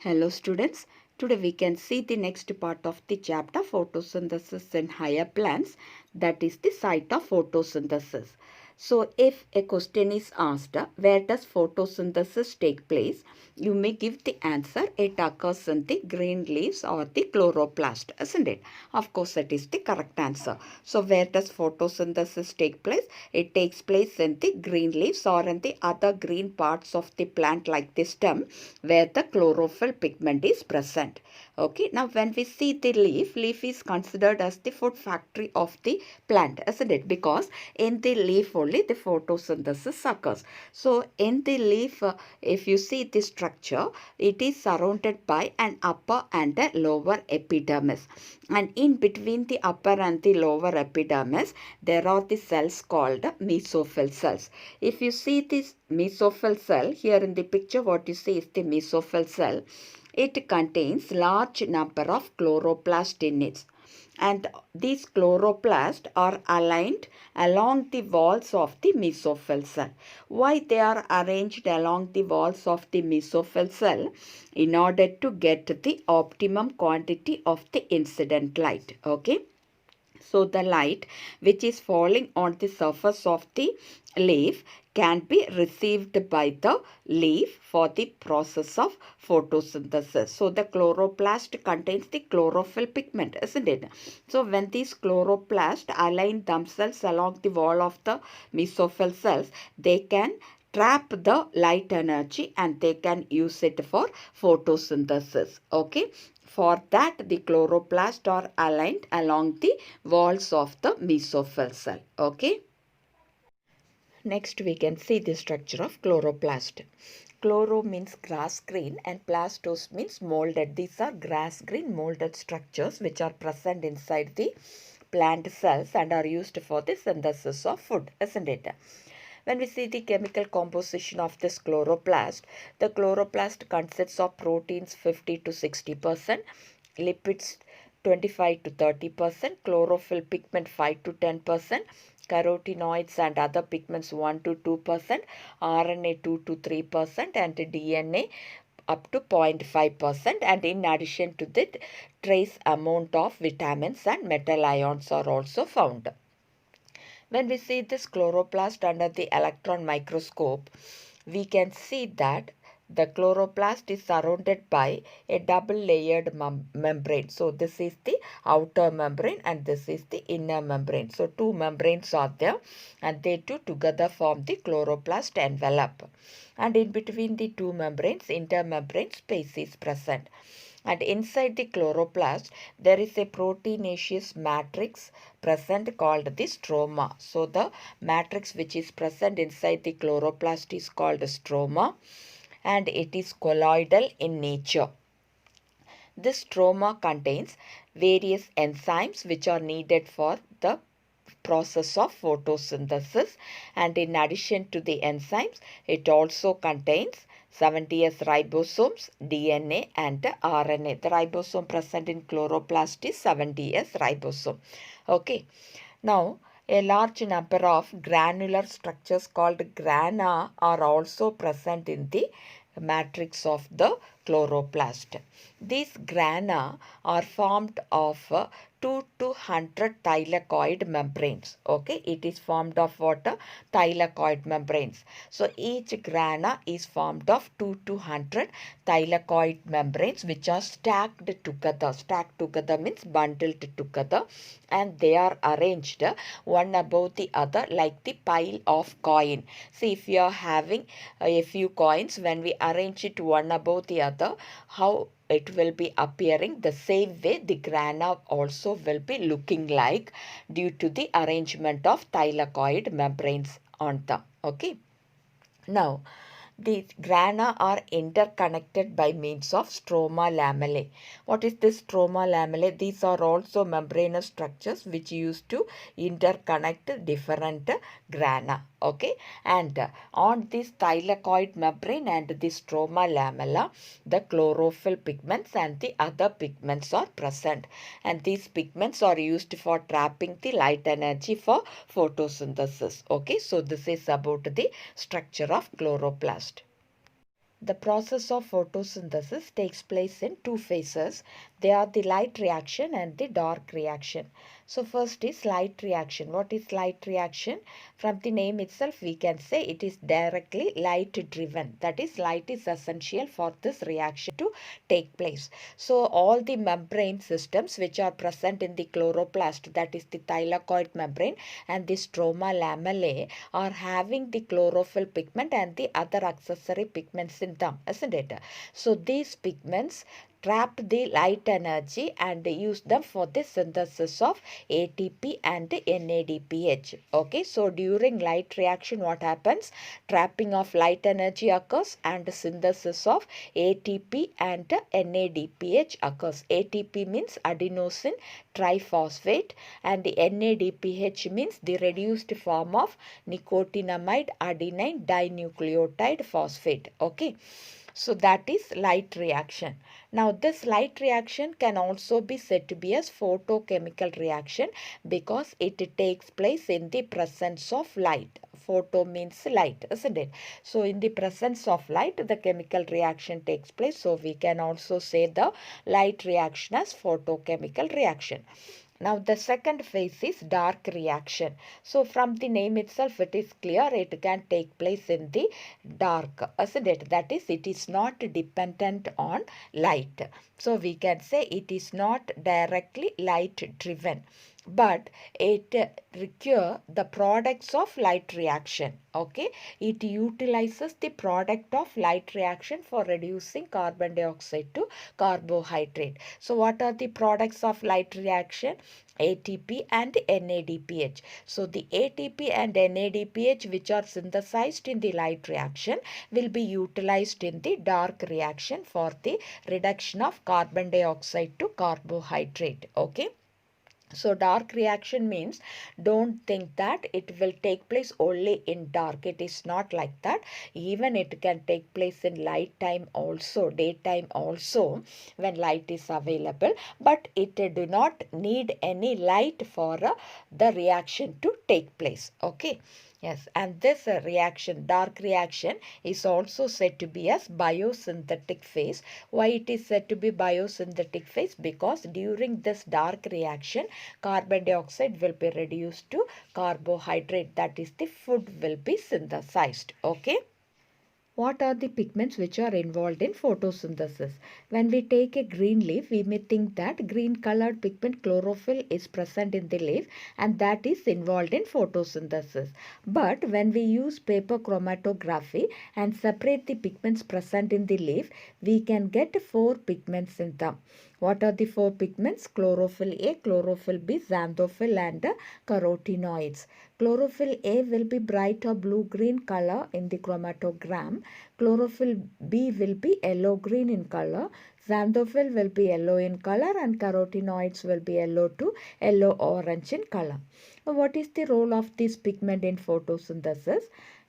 Hello students, today we can see the next part of the chapter photosynthesis in higher plants, that is the site of photosynthesis. So if a question is asked, where does photosynthesis take place? You may give the answer, it occurs in the green leaves or the chloroplast, isn't it? Of course, that is the correct answer. So where does photosynthesis take place? It takes place in the green leaves or in the other green parts of the plant like the stem where the chlorophyll pigment is present. Okay, now when we see the leaf is considered as the food factory of the plant, isn't it? Because in the leaf only the photosynthesis occurs. So in the leaf, if you see the structure, it is surrounded by an upper and a lower epidermis. And in between the upper and the lower epidermis, there are the cells called mesophyll cells. If you see this mesophyll cell, here in the picture what you see is the mesophyll cell. It contains large number of chloroplasts in it, and these chloroplasts are aligned along the walls of the mesophyll cell. Why they are arranged along the walls of the mesophyll cell? In order to get the optimum quantity of the incident light. Okay. So the light which is falling on the surface of the leaf can be received by the leaf for the process of photosynthesis. So the chloroplast contains the chlorophyll pigment, isn't it? So when these chloroplasts align themselves along the wall of the mesophyll cells, they can trap the light energy and they can use it for photosynthesis. Okay. For that, the chloroplasts are aligned along the walls of the mesophyll cell. Okay. Next, we can see the structure of chloroplast. Chloro means grass green and plastos means molded. These are grass green molded structures which are present inside the plant cells and are used for the synthesis of food, isn't it? When we see the chemical composition of this chloroplast, the chloroplast consists of proteins 50 to 60%, lipids 25 to 30%, chlorophyll pigment 5 to 10%, carotenoids and other pigments 1 to 2%, RNA 2 to 3%, and DNA up to 0.5%, and in addition to that, trace amount of vitamins and metal ions are also found. When we see this chloroplast under the electron microscope, we can see that the chloroplast is surrounded by a double layered membrane. So this is the outer membrane and this is the inner membrane. So two membranes are there and they two together form the chloroplast envelope. And in between the two membranes, intermembrane space is present. And inside the chloroplast, there is a proteinaceous matrix present called the stroma. So the matrix which is present inside the chloroplast is called stroma and it is colloidal in nature. This stroma contains various enzymes which are needed for the process of photosynthesis, and in addition to the enzymes, it also contains 70S ribosomes, DNA and RNA. The ribosome present in chloroplast is 70S ribosome. Okay. Now, a large number of granular structures called grana are also present in the matrix of the chloroplast. These grana are formed of 2 to 100 thylakoid membranes. Okay, it is formed of what? Thylakoid membranes. So each grana is formed of 2 to 100 thylakoid membranes which are stacked together. Stacked together means bundled together, and they are arranged one above the other like the pile of coin. See, if you are having a few coins, when we arrange it one above the other, how it will be appearing the same way the grana also will be looking like due to the arrangement of thylakoid membranes on them. Okay. Now, the grana are interconnected by means of stroma lamellae. What is this stroma lamellae? These are also membranous structures which used to interconnect different grana. Okay, and on this thylakoid membrane and the stroma lamella, the chlorophyll pigments and the other pigments are present, and these pigments are used for trapping the light energy for photosynthesis. Okay, so this is about the structure of chloroplast. The process of photosynthesis takes place in two phases. They are the light reaction and the dark reaction. So first is light reaction. What is light reaction? From the name itself we can say it is directly light driven. That is, light is essential for this reaction to take place. So all the membrane systems which are present in the chloroplast, that is the thylakoid membrane and the stroma lamellae, are having the chlorophyll pigment and the other accessory pigments in them, isn't it? So these pigments trap the light energy and use them for the synthesis of ATP and NADPH. Okay, so during light reaction what happens? Trapping of light energy occurs and synthesis of ATP and NADPH occurs. ATP means adenosine triphosphate and the NADPH means the reduced form of nicotinamide adenine dinucleotide phosphate. Okay. So that is light reaction. Now this light reaction can also be said to be as photochemical reaction because it takes place in the presence of light. Photo means light, isn't it? So in the presence of light, the chemical reaction takes place. So we can also say the light reaction as photochemical reaction. Now the second phase is dark reaction. So from the name itself it is clear it can take place in the dark, isn't it? That is, it is not dependent on light. So we can say it is not directly light driven, but it require the products of light reaction. Okay, it utilizes the product of light reaction for reducing carbon dioxide to carbohydrate. So what are the products of light reaction? ATP and NADPH. So the ATP and NADPH which are synthesized in the light reaction will be utilized in the dark reaction for the reduction of carbon dioxide to carbohydrate. Okay. So dark reaction means don't think that it will take place only in dark. It is not like that. Even it can take place in light time also, daytime also when light is available. But it do not need any light for the reaction to take place. Okay. Yes, and this reaction, dark reaction, is also said to be as biosynthetic phase. Why it is said to be biosynthetic phase? Because during this dark reaction, carbon dioxide will be reduced to carbohydrate. That is, the food will be synthesized. Okay. What are the pigments which are involved in photosynthesis? When we take a green leaf, we may think that green colored pigment chlorophyll is present in the leaf and that is involved in photosynthesis. But when we use paper chromatography and separate the pigments present in the leaf, we can get four pigments in them. What are the four pigments? Chlorophyll A, chlorophyll B, xanthophyll and carotenoids. Chlorophyll A will be bright or blue-green color in the chromatogram. Chlorophyll B will be yellow-green in color. Xanthophyll will be yellow in color and carotenoids will be yellow to yellow-orange in color. What is the role of this pigment in photosynthesis?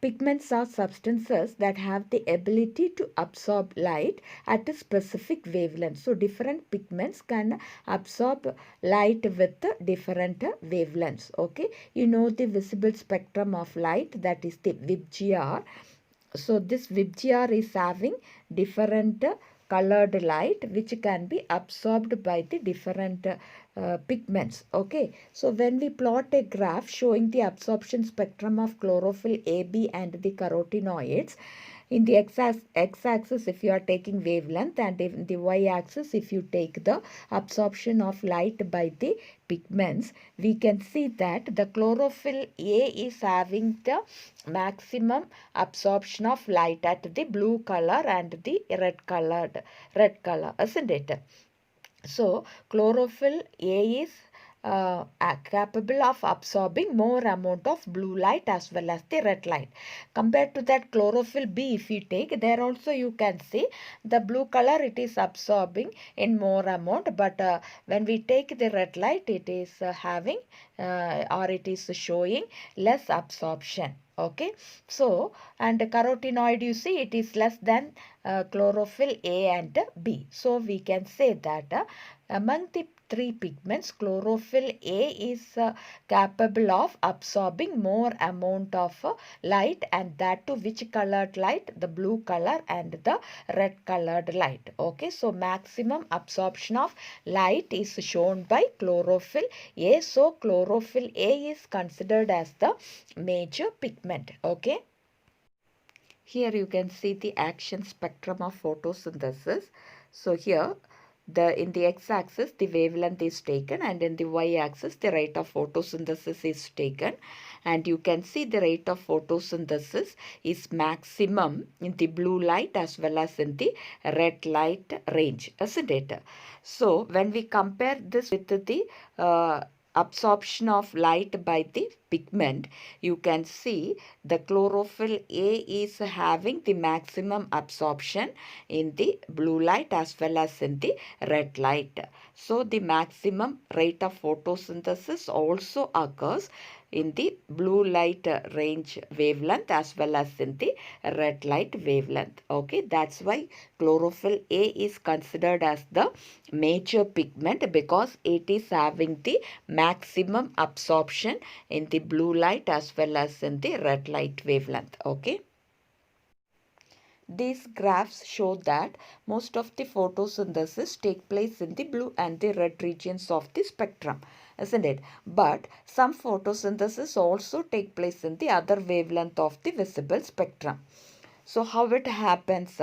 Pigments are substances that have the ability to absorb light at a specific wavelength. So different pigments can absorb light with different wavelengths. Okay, you know the visible spectrum of light, that is the VIBGR. So this VIBGR is having different colored light which can be absorbed by the different pigments. Okay, so when we plot a graph showing the absorption spectrum of chlorophyll A, B and the carotenoids, in the x-axis if you are taking wavelength and in the y-axis if you take the absorption of light by the pigments, we can see that the chlorophyll A is having the maximum absorption of light at the blue color and the red color, isn't it? So chlorophyll A is capable of absorbing more amount of blue light as well as the red light. Compared to that chlorophyll B, if you take, there also you can see the blue color it is absorbing in more amount, but when we take the red light it is having or it is showing less absorption. Okay, so and carotenoid you see it is less than chlorophyll A and B. So we can say that among the three pigments, chlorophyll A is capable of absorbing more amount of light, and that to which colored light? The blue color and the red colored light. Okay, so maximum absorption of light is shown by chlorophyll A. So chlorophyll A is considered as the major pigment. Okay. Here you can see the action spectrum of photosynthesis. So here in the x-axis the wavelength is taken, and in the y-axis the rate of photosynthesis is taken, and you can see the rate of photosynthesis is maximum in the blue light as well as in the red light range, isn't it? So when we compare this with the absorption of light by the pigment, you can see the chlorophyll A is having the maximum absorption in the blue light as well as in the red light. So the maximum rate of photosynthesis also occurs in the blue light range wavelength as well as in the red light wavelength. Okay, that's why chlorophyll A is considered as the major pigment, because it is having the maximum absorption in the blue light as well as in the red light wavelength. Okay. These graphs show that most of the photosynthesis take place in the blue and the red regions of the spectrum, isn't it? But some photosynthesis also take place in the other wavelength of the visible spectrum. So how it happens?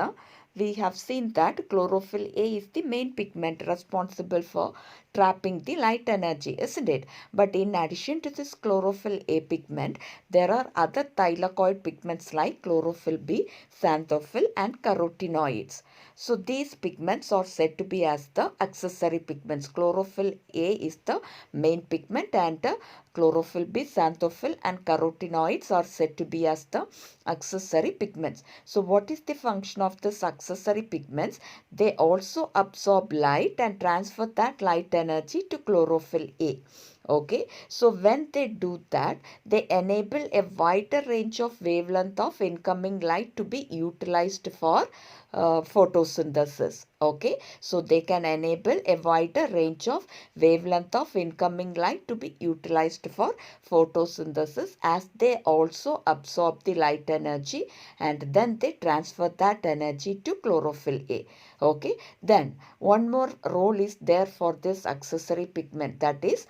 We have seen that chlorophyll A is the main pigment responsible for trapping the light energy, isn't it? But in addition to this chlorophyll A pigment, there are other thylakoid pigments like chlorophyll B, xanthophyll and carotenoids. So these pigments are said to be as the accessory pigments. Chlorophyll A is the main pigment, and chlorophyll B, xanthophyll and carotenoids are said to be as the accessory pigments. So what is the function of this accessory pigments? They also absorb light and transfer that light energy to chlorophyll A. Okay, so when they do that, they enable a wider range of wavelength of incoming light to be utilized for photosynthesis. Okay, so they can enable a wider range of wavelength of incoming light to be utilized for photosynthesis, as they also absorb the light energy and then they transfer that energy to chlorophyll A. Okay, then one more role is there for this accessory pigment, that is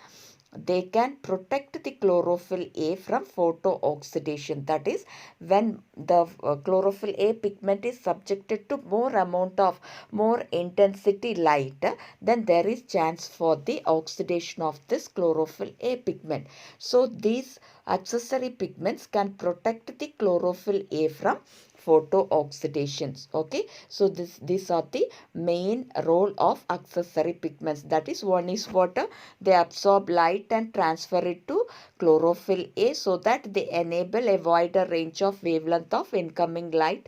they can protect the chlorophyll A from photooxidation. That is, when the chlorophyll A pigment is subjected to more intensity light, then there is chance for the oxidation of this chlorophyll A pigment. So these accessory pigments can protect the chlorophyll A from photooxidations. Okay, so these are the main role of accessory pigments. That is, one is water, they absorb light and transfer it to chlorophyll A so that they enable a wider range of wavelength of incoming light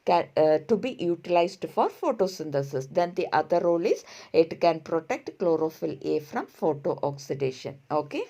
to be utilized for photosynthesis. Then the other role is it can protect chlorophyll A from photooxidation. Okay.